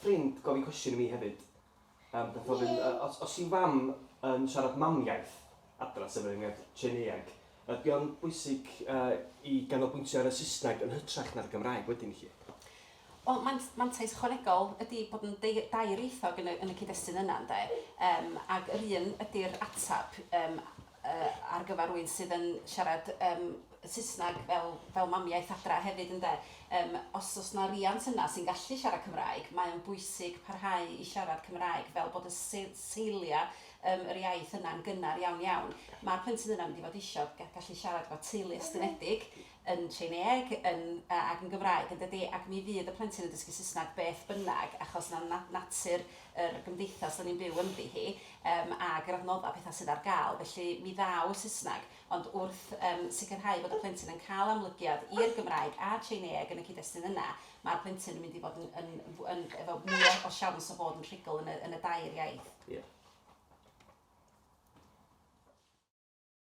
ffrind gofyn cwestiwn i mi hefyd. Os i fam yn siarad mamiaith adra sef yr enghraifft Cymraeg, ydy o'n bwysig i ganolbwyntio ar y Saesneg yn hytrach na'r Gymraeg wedyn i chi? Wel, mantais ychwanegol ydy bod yn dair-eithog yn y cyd-destun yna, ynde. Ac yr un ydy'r atab ar gyfer rhywun sydd yn siarad Saesneg fel mamiaith adra hefyd, ynde. Os oes yna riant yna sy'n gallu siarad Cymraeg, mae'n bwysig parhau i siarad Cymraeg fel bod y seilia yr iaith yna'n gynnar iawn. Mae'r plentyn yna'n mynd i fod eisiau gallu siarad efo teulu estynedig yn Cymraeg ac yn Gymraeg, ac mi fydd y plentyn yn dysgu Saesneg beth bynnag, achos yna natur yr gymdeithas da ni'n byw ynddi hi, ac yr adnoddau pethau sydd ar gael, felly mi ddaw y Saesneg, ond wrth sicrhau bod y plentyn yn cael amlygiad i'r Gymraeg a Cymraeg yn y cyd-destun yna, mae'r plentyn yn mynd i fod efo mwy o siawns o fod yn rhugl yn y dair iaith.